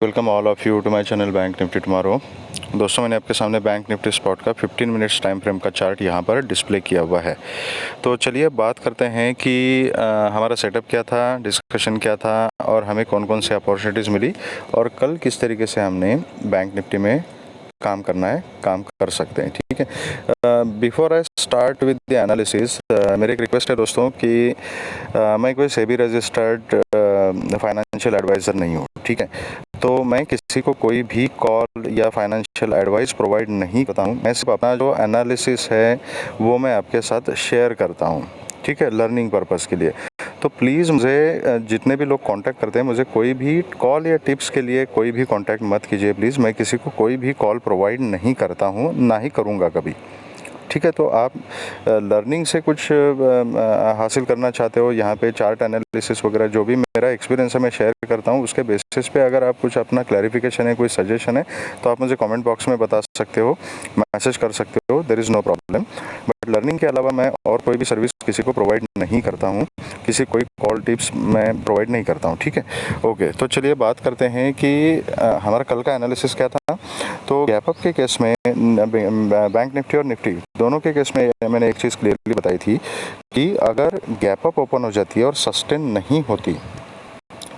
Welcome all of you to my channel bank Nifty tomorrow. दोस्तों, मैंने आपके सामने बैंक निफ्टी स्पॉट का 15 मिनट्स टाइम फ्रेम का चार्ट यहाँ पर डिस्प्ले किया हुआ है। तो चलिए बात करते हैं कि हमारा सेटअप क्या था, डिस्कशन क्या था और हमें कौन कौन सी अपॉर्चुनिटीज़ मिली और कल किस तरीके से हमने बैंक निफ्टी में काम करना है, काम कर सकते हैं। ठीक है, before I start with the analysis, मेरी एक रिक्वेस्ट है दोस्तों कि मैं कोई सेबी रजिस्टर्ड फाइनेंशियल एडवाइज़र नहीं हूँ। ठीक है, तो मैं किसी को कोई भी कॉल या फाइनेंशियल एडवाइस प्रोवाइड नहीं करता हूँ। मैं सिर्फ अपना जो एनालिसिस है वो मैं आपके साथ शेयर करता हूँ। ठीक है, लर्निंग पर्पज़ के लिए। तो प्लीज़ मुझे जितने भी लोग कांटेक्ट करते हैं, मुझे कोई भी कॉल या टिप्स के लिए कोई भी कांटेक्ट मत कीजिए प्लीज़। मैं किसी को कोई भी कॉल प्रोवाइड नहीं करता हूँ, ना ही करूँगा कभी। ठीक है, तो आप लर्निंग से कुछ हासिल करना चाहते हो, यहाँ पे चार्ट एनालिसिस वगैरह जो भी मेरा एक्सपीरियंस है मैं शेयर करता हूँ, उसके बेसिस पे अगर आप कुछ अपना क्लैरिफिकेशन है, कोई सजेशन है, तो आप मुझे कमेंट बॉक्स में बता सकते हो, मैसेज कर सकते हो, there is no problem. But learning के अलावा मैं और कोई भी सर्विस किसी को प्रोवाइड नहीं करता हूँ, किसी कोई कॉल टिप्स मैं प्रोवाइड नहीं करता हूँ। ठीक है, ओके। तो चलिए बात करते हैं कि हमारा कल का एनालिसिस क्या था। तो गैप अप के केस में बैंक निफ्टी और निफ्टी दोनों के केस में मैंने एक चीज़ क्लियरली बताई थी कि अगर गैप अप ओपन हो जाती है और सस्टेन नहीं होती,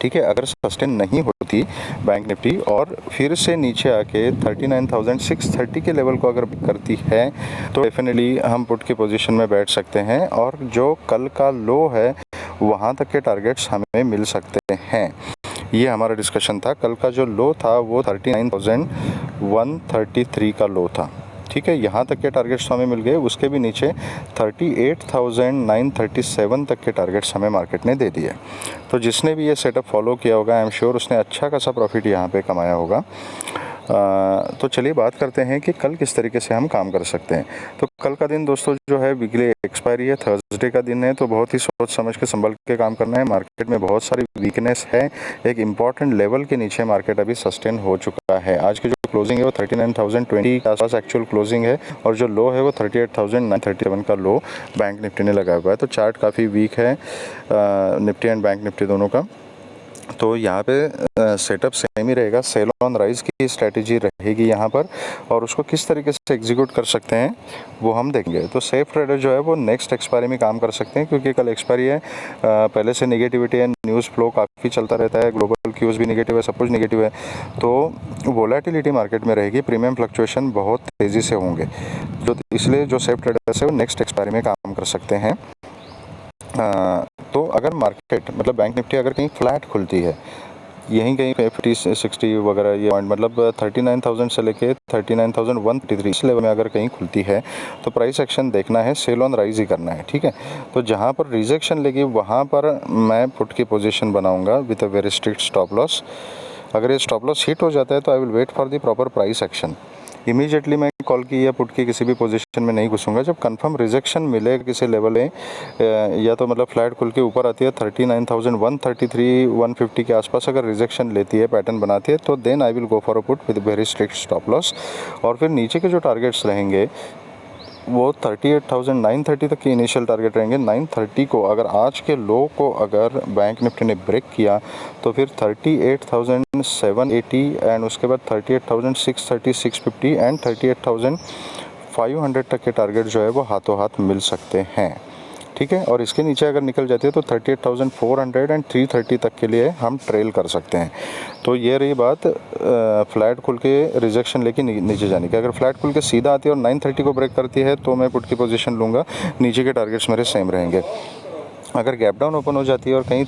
ठीक है, अगर सस्टेन नहीं होती बैंक निफ्टी और फिर से नीचे आके 39,630 के लेवल को अगर करती है तो डेफिनेटली हम पुट की पोजीशन में बैठ सकते हैं और जो कल का लो है वहाँ तक के टारगेट्स हमें मिल सकते हैं। ये हमारा डिस्कशन था। कल का जो लो था वो 39,133 का लो था। ठीक है, यहाँ तक के टारगेट्स हमें मिल गए, उसके भी नीचे 38,937 तक के टारगेट्स हमें मार्केट ने दे दिए। तो जिसने भी ये सेटअप फॉलो किया होगा, आई एम श्योर उसने अच्छा खासा प्रॉफिट यहाँ पे कमाया होगा। तो चलिए बात करते हैं कि कल किस तरीके से हम काम कर सकते हैं। तो कल का दिन दोस्तों जो है वीकली एक्सपायरी है, थर्सडे का दिन है, तो बहुत ही सोच समझ के संभल के काम करना है। मार्केट में बहुत सारी वीकनेस है, एक इम्पॉर्टेंट लेवल के नीचे मार्केट अभी सस्टेन हो चुका है। आज की जो क्लोजिंग है वो 39,020 के आसपास एक्चुअल क्लोजिंग है और जो लो है वो 38,937 का लो बैंक निफ्टी ने लगाया हुआ है। तो चार्ट काफ़ी वीक है निफ्टी एंड बैंक निफ्टी दोनों का। तो यहाँ पे सेटअप सेम ही रहेगा, सेल ऑन राइज की स्ट्रेटजी रहेगी यहाँ पर और उसको किस तरीके से एग्जीक्यूट कर सकते हैं वो हम देखेंगे। तो सेफ ट्रेडर जो है वो नेक्स्ट एक्सपायरी में काम कर सकते हैं क्योंकि कल एक्सपायरी है। पहले से नेगेटिविटी है, न्यूज़ फ्लो काफ़ी चलता रहता है, ग्लोबल क्यूज़ भी नेगेटिव है, सब कुछ नेगेटिव है, तो वोलेटिलिटी मार्केट में रहेगी, प्रीमियम फ्लक्चुएशन बहुत तेज़ी से होंगे, जो इसलिए जो सेफ ट्रेडर्स है वो नेक्स्ट एक्सपायरी में काम कर सकते हैं। तो अगर मार्केट मतलब बैंक निफ्टी अगर कहीं फ्लैट खुलती है, यहीं कहीं 50-60 वगैरह ये पॉइंट मतलब 39,000 से लेके 39,133 इस लेवल में अगर कहीं खुलती है तो प्राइस एक्शन देखना है, सेल ऑन राइज ही करना है। ठीक है, तो जहाँ पर रिजेक्शन लेगी वहाँ पर मैं पुट की पोजीशन बनाऊंगा with a very strict stop loss. अगर ये स्टॉप लॉस हिट हो जाता है तो I will wait for the proper price action. Immediately मैं कॉल की या पुट की किसी भी पोजीशन में नहीं घुसूंगा। जब कंफर्म रिजेक्शन मिले किसी लेवल में या तो मतलब फ्लैट खुल के ऊपर आती है 39,133 150 के आसपास अगर रिजेक्शन लेती है, पैटर्न बनाती है, तो then I will go for a put with very strict stop loss. और फिर नीचे के जो टारगेट्स रहेंगे वो 38,930 तक की इनिशियल टारगेट रहेंगे। 930 को अगर आज के लो को अगर बैंक निफ्टी ने ब्रेक किया तो फिर 38,780 एंड उसके बाद 38,630 650 एंड 38,500 तक के टारगेट जो है वो हाथों हाथ मिल सकते हैं। ठीक है, और इसके नीचे अगर निकल जाती है तो 38,400 एंड 330 तक के लिए हम ट्रेल कर सकते हैं। तो ये रही बात फ्लैट खुल के रिजेक्शन लेके नीचे जाने की। अगर फ्लैट खुल के सीधा आती है और 930 को ब्रेक करती है तो मैं पुट की पोजीशन लूँगा, नीचे के टारगेट्स मेरे सेम रहेंगे। अगर गैप डाउन ओपन हो जाती है और कहीं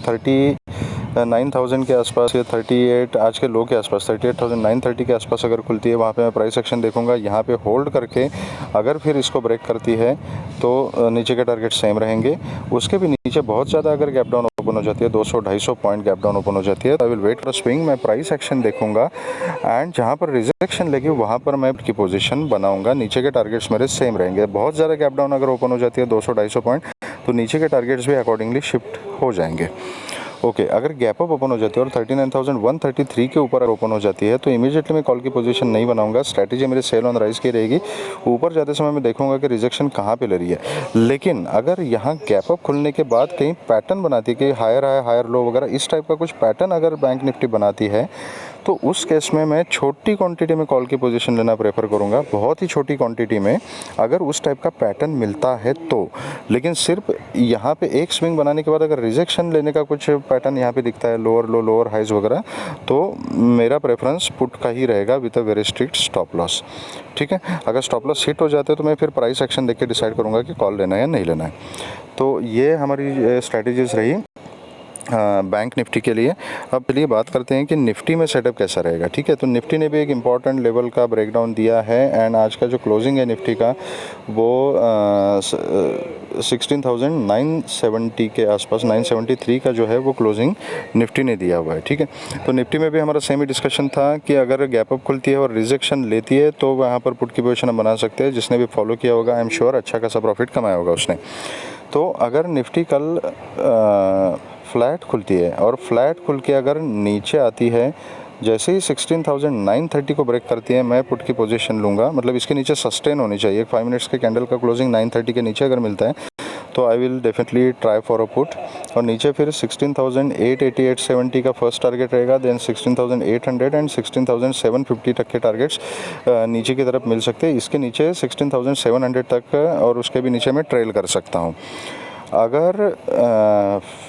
39,000 के आसपास या 38 आज के लो के आसपास 38,930 के आसपास अगर खुलती है, वहाँ पे मैं प्राइस एक्शन देखूंगा। यहाँ पे होल्ड करके अगर फिर इसको ब्रेक करती है तो नीचे के टारगेट सेम रहेंगे। उसके भी नीचे बहुत ज़्यादा अगर गैप डाउन ओपन हो जाती है, 200-250 पॉइंट गैप डाउन ओपन हो जाती है, तो I will wait for swing. मैं प्राइस एक्शन देखूंगा एंड जहाँ पर रिजेक्शन लगी वहाँ पर मैं की पोजीशन बनाऊंगा। नीचे के टारगेट्स मेरे सेम रहेंगे। बहुत ज़्यादा गैप डाउन अगर ओपन हो जाती है 200-250 पॉइंट, तो नीचे के टारगेट्स भी अकॉर्डिंगली शिफ्ट हो जाएंगे। ओके, अगर गैप अप ओपन हो जाती है और 39,133 के ऊपर ओपन हो जाती है तो इमीडिएटली मैं कॉल की पोजीशन नहीं बनाऊंगा। स्ट्रैटेजी मेरे सेल ऑन राइज की रहेगी। ऊपर जाते समय मैं देखूंगा कि रिजेक्शन कहाँ पे ले रही है, लेकिन अगर यहाँ गैप अप खुलने के बाद कहीं पैटर्न बनाती है कि हायर हाई हायर लो वगैरह इस टाइप का कुछ पैटर्न अगर बैंक निफ्टी बनाती है तो उस केस में मैं छोटी क्वांटिटी में कॉल की पोजीशन लेना प्रेफर करूँगा, बहुत ही छोटी क्वांटिटी में अगर उस टाइप का पैटर्न मिलता है तो। लेकिन सिर्फ यहाँ पे एक स्विंग बनाने के बाद अगर रिजेक्शन लेने का कुछ पैटर्न यहाँ पे दिखता है, लोअर लो लोअर हाइज वगैरह, तो मेरा प्रेफरेंस पुट का ही रहेगा with a very strict stop loss. ठीक है, अगर स्टॉप लॉस हिट हो जाते हैं तो मैं फिर प्राइस एक्शन देख के डिसाइड करूँगा कि कॉल लेना है या नहीं लेना है। तो ये हमारी स्ट्रैटेजीज रही बैंक निफ्टी के लिए। अब चलिए बात करते हैं कि निफ्टी में सेटअप कैसा रहेगा। ठीक है, तो निफ्टी ने भी एक इम्पॉर्टेंट लेवल का ब्रेकडाउन दिया है एंड आज का जो क्लोजिंग है निफ्टी का वो 16,970 के आसपास, 973 का जो है वो क्लोजिंग निफ्टी ने दिया हुआ है। ठीक है, तो निफ्टी में भी हमारा सेम ही डिस्कशन था कि अगर गैप अप खुलती है और रिजेक्शन लेती है तो वहाँ पर पुट की पोजीशन हम बना सकते हैं। जिसने भी फॉलो किया होगा आई एम श्योर अच्छा खासा प्रॉफिट कमाया होगा उसने। तो अगर निफ्टी कल फ्लैट खुलती है और फ्लैट खुल के अगर नीचे आती है, जैसे ही 16,930 को ब्रेक करती है, मैं पुट की पोजीशन लूँगा। मतलब इसके नीचे सस्टेन होनी चाहिए। 5 मिनट्स के कैंडल का क्लोजिंग 930 के नीचे अगर मिलता है तो I will definitely try for a put. और नीचे फिर 16,880-870 का फर्स्ट टारगेट रहेगा, देन 16,800 एंड 16,750 तक के टारगेट्स नीचे की तरफ मिल सकते हैं। इसके नीचे 16,700 तक और उसके भी नीचे मैं ट्रेल कर सकता हूँ। अगर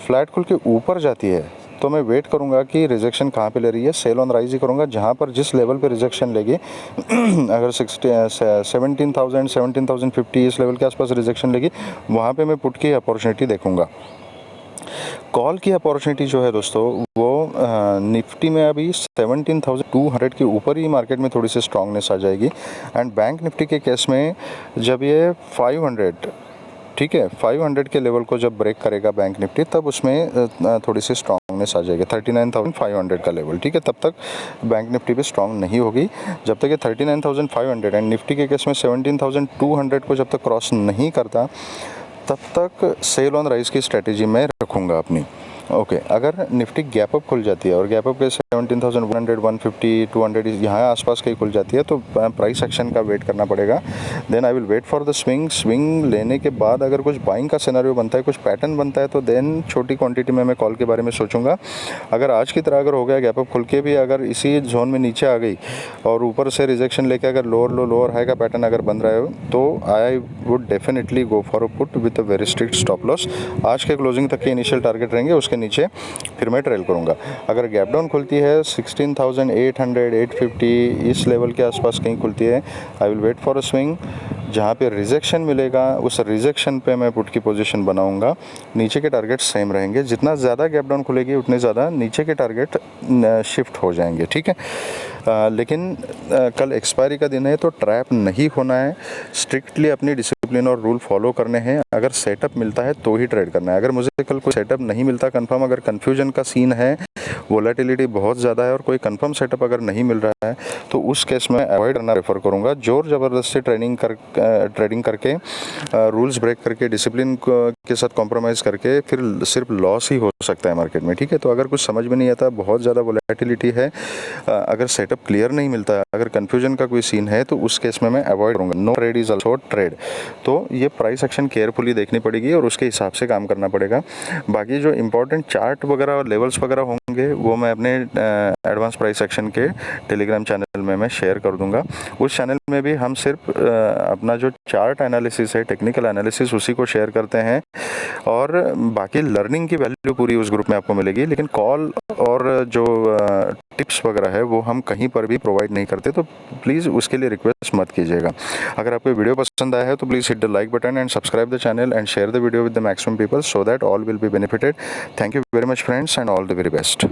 फ्लैट खुल के ऊपर जाती है तो मैं वेट करूंगा कि रिजेक्शन कहाँ पे ले रही है, सेल ऑन राइज ही करूंगा। जहाँ पर जिस लेवल पे रिजेक्शन लेगी अगर 17,000 17,050 इस लेवल के आसपास रिजेक्शन लेगी, वहाँ पे मैं पुट की अपॉर्चुनिटी देखूंगा। कॉल की अपॉर्चुनिटी जो है दोस्तों वो निफ्टी में अभी 17,200 के ऊपर ही मार्केट में थोड़ी सी स्ट्रांगनेस आ जाएगी। एंड बैंक निफ्टी के केस में जब ये 500, ठीक है, 500 के लेवल को जब ब्रेक करेगा बैंक निफ्टी, तब उसमें थोड़ी सी स्ट्रांगनेस आ जाएगी। 39,500 का लेवल, ठीक है, तब तक बैंक निफ्टी भी स्ट्रांग नहीं होगी। जब तक ये 39,500 एंड निफ्टी के केस में 17,200 को जब तक क्रॉस नहीं करता, तब तक सेल ऑन राइज की स्ट्रेटेजी में रखूँगा अपनी। ओके, अगर निफ्टी गैप अप खुल जाती है और गैप अप के 17,100, 150, 200 यहाँ आसपास कहीं खुल जाती है तो प्राइस एक्शन का वेट करना पड़ेगा। Then I will wait for the swing लेने के बाद अगर कुछ बाइंग का सिनेरियो बनता है, कुछ पैटर्न बनता है, तो देन छोटी क्वांटिटी में मैं कॉल के बारे में सोचूंगा। अगर आज की तरह अगर हो गया गैप अप खुल के भी अगर इसी जोन में नीचे आ गई और ऊपर से रिजेक्शन लेके अगर लोअर लो लोअर हाई का पैटर्न अगर बन रहा है तो I would definitely go for a put with a very strict stop loss. आज के क्लोजिंग तक के इनिशियल टारगेट रहेंगे, उसके नीचे फिर मैं ट्रेल करूंगा। अगर गैप डाउन खुलती है 16,800 850 इस लेवल के आसपास कहीं खुलती है, I will wait for a swing. जहाँ पे रिजेक्शन मिलेगा उस रिजेक्शन पे मैं पुट की पोजीशन बनाऊंगा। नीचे के टारगेट सेम रहेंगे, जितना ज़्यादा गैप डाउन खुलेगी उतने ज़्यादा नीचे के टारगेट शिफ्ट हो जाएंगे। ठीक है, लेकिन कल एक्सपायरी का दिन है तो ट्रैप नहीं होना है। स्ट्रिक्टली अपनी डिसिप्लिन और रूल फॉलो करने हैं। अगर सेटअप मिलता है तो ही ट्रेड करना है। अगर मुझे कल कोई सेटअप नहीं मिलता कंफर्म, अगर कन्फ्यूजन का सीन है, वोलेटिलिटी बहुत ज़्यादा है और कोई कंफर्म सेटअप अगर नहीं मिल रहा है, तो उस केस में अवॉइड करना रेफर करूँगा। जोर ज़बरदस्ती ट्रेडिंग करके रूल्स ब्रेक करके डिसिप्लिन के साथ कॉम्प्रोमाइज़ करके फिर सिर्फ लॉस ही हो सकता है मार्केट में। ठीक है, तो अगर कुछ समझ में नहीं आता, बहुत ज़्यादा वोलेटिलिटी है, अगर सेटअप क्लियर नहीं मिलता है, अगर कन्फ्यूजन का कोई सीन है, तो उस केस में मैं अवॉइड करूँगा। No trade is also trade. तो ये प्राइस एक्शन केयरफुली देखनी पड़ेगी और उसके हिसाब से काम करना पड़ेगा। बाकी जो इंपॉर्टेंट चार्ट वगैरह और लेवल्स वगैरह होंगे वो मैं अपने एडवांस प्राइस एक्शन के टेलीग्राम चैनल में मैं शेयर कर दूंगा। उस चैनल में भी हम सिर्फ अपना जो चार्ट एनालिसिस है, टेक्निकल एनालिसिस, उसी को शेयर करते हैं और बाकी लर्निंग की वैल्यू पूरी उस ग्रुप में आपको मिलेगी। लेकिन कॉल और जो टिप्स वगैरह है वो हम कहीं पर भी प्रोवाइड नहीं करते, तो प्लीज़ उसके लिए रिक्वेस्ट मत कीजिएगा। अगर आपको वीडियो पसंद आया है तो please hit the like button and subscribe the channel and share the video with the maximum people so that all will be benefited. Thank you very much friends and all the very best.